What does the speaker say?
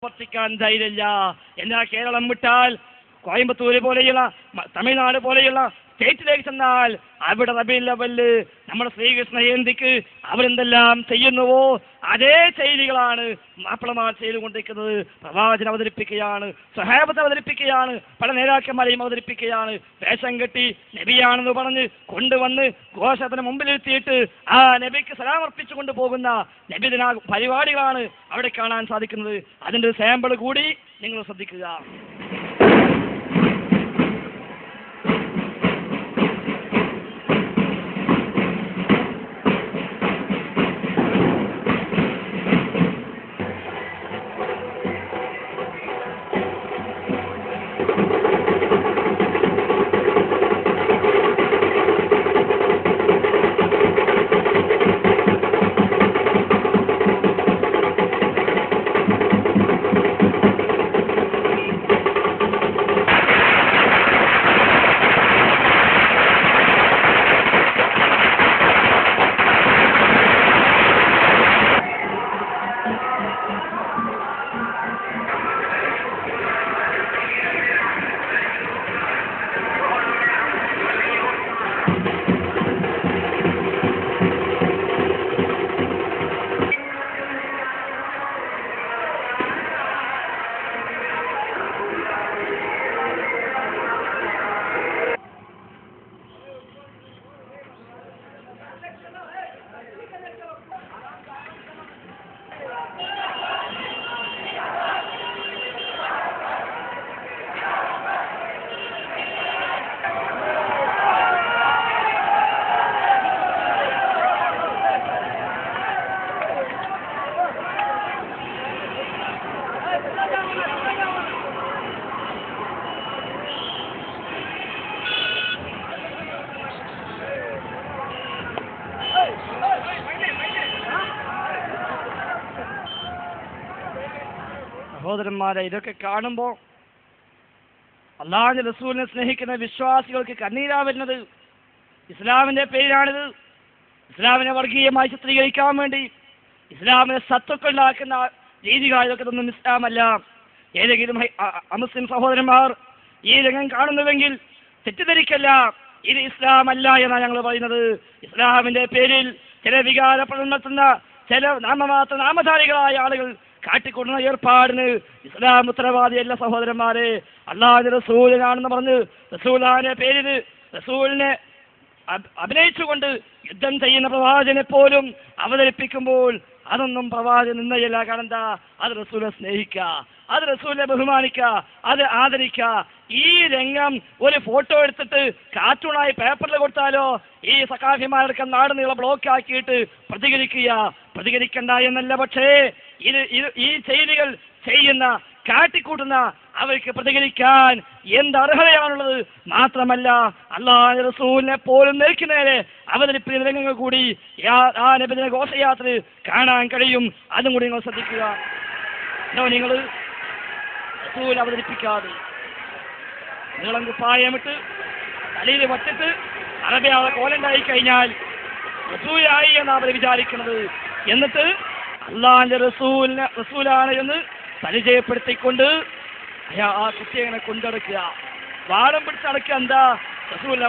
പ്രവർത്തിക്കാൻ ധൈര്യമില്ല. എന്നാൽ കേരളം വിട്ടാൽ കോയമ്പത്തൂര് പോലെയുള്ള തമിഴ്നാട് പോലെയുള്ള സ്റ്റേറ്റിലേക്ക് ചെന്നാൽ അവിടെ റബീഉൽ അവ്വലിൽ നമ്മുടെ ശ്രീകൃഷ്ണ ജയന്തിക്ക് അവരെന്തെല്ലാം ചെയ്യുന്നുവോ അതേ ശൈലികളാണ് മാപ്പിളമാർ ചെയ്തുകൊണ്ടിരിക്കുന്നത്. പ്രവാചകൻ അവതരിപ്പിക്കുകയാണ്, സ്വഹാബത്ത് അവതരിപ്പിക്കുകയാണ്, പല നേതാക്കന്മാരെയും അവതരിപ്പിക്കുകയാണ്. വേഷം കെട്ടി നബിയാണെന്ന് പറഞ്ഞ് കൊണ്ടുവന്ന് ഘോഷത്തിന് മുമ്പിലിരുത്തിയിട്ട് ആ നബിക്ക് സലാം അർപ്പിച്ചു കൊണ്ടുപോകുന്ന നബിദിന പരിപാടികളാണ് അവിടെ കാണാൻ സാധിക്കുന്നത്. അതിൻ്റെ സാമ്പിൾ കൂടി നിങ്ങൾ ശ്രദ്ധിക്കുക. സഹോദരന്മാരെ, ഇതൊക്കെ കാണുമ്പോൾ അല്ലാഹുവിന്റെ റസൂലിനെ സ്നേഹിക്കുന്ന വിശ്വാസികൾക്ക് കണ്ണീരാ വരുന്നത്. ഇസ്ലാമിന്റെ പേരിലാണിത്. ഇസ്ലാമിനെ വർഗീയമായി ചിത്രീകരിക്കാൻ വേണ്ടി ഇസ്ലാമിനെ സത്വക്കുണ്ടാക്കുന്ന രീതികൾ ഇതൊക്കെ ഒന്നും ഇസ്ലാമല്ല. ഏതെങ്കിലും അമുസ്ലിം സഹോദരന്മാർ ഈ രംഗം കാണുന്നുവെങ്കിൽ തെറ്റിദ്ധരിക്കല്ല, ഇത് ഇസ്ലാം അല്ല എന്നാണ് ഞങ്ങൾ പറയുന്നത്. ഇസ്ലാമിന്റെ പേരിൽ ചില വികാര പ്രകടനത്തുന്ന ചില നാമമാത്ര നാമധാരികളായ ആളുകൾ കാട്ടിക്കൊണ്ടുന്ന ഏർപ്പാടിന് ഇസ്ലാം ഉത്തരവാദിയല്ല സഹോദരന്മാരെ. അല്ലാഹുവിന്റെ റസൂലിനാണെന്ന് പറഞ്ഞ് റസൂലിന്റെ പേരിൽ റസൂലിനെ അഭിനയിച്ചുകൊണ്ട് യുദ്ധം ചെയ്യുന്ന പ്രവാചകനെ പോലും അവതരിപ്പിക്കുമ്പോൾ അതൊന്നും പ്രവാചകൻ നിന്നയല്ല. കാരണം എന്താ? അത് റസൂലിനെ സ്നേഹിക്കുക, അത് റസൂലിനെ ബഹുമാനിക്കുക, അത് ആദരിക്കുക. ഈ രംഗം ഒരു ഫോട്ടോ എടുത്തിട്ട് കാർട്ടൂണായി പേപ്പറിൽ കൊടുത്താലോ ഈ സഖാഫിമാരൊക്കെ നാട് നീളെ ബ്ലോക്ക് ആക്കിയിട്ട് പ്രതികരിക്കണ്ട എന്നല്ല. പക്ഷേ ഈ ചെയ്തികൾ ചെയ്യുന്ന കാട്ടിക്കൂട്ടുന്ന അവർക്ക് പ്രതികരിക്കാൻ എന്ത് അർഹതയാണുള്ളത്? മാത്രമല്ല അല്ലാഹുവിന്റെ റസൂലിനെ പോലും നേരെ അവതരിപ്പിക്കുന്ന രംഗങ്ങൾ കൂടി ആ നബിദിന ഘോഷയാത്ര കാണാൻ കഴിയും. അതും കൂടി നിങ്ങൾ ശ്രദ്ധിക്കുക. നിങ്ങൾ റസൂൽ അവതരിപ്പിക്കാതെ നീളം കുപ്പായമിട്ട് തലയിൽ വച്ചിട്ട് അറബിയാളെ കോലണ്ടായി കഴിഞ്ഞാൽ റസൂലായി എന്നാണ് അവർ വിചാരിക്കുന്നത്. എന്നിട്ട് അള്ളാഹിന്റെ റസൂലാണ് എന്ന് പരിചയപ്പെടുത്തിക്കൊണ്ട് ആ കുട്ടിയെ കൊണ്ടടക്കുക, വാദം പിടിച്ചടക്കുക. എന്താ? റസൂലിനെ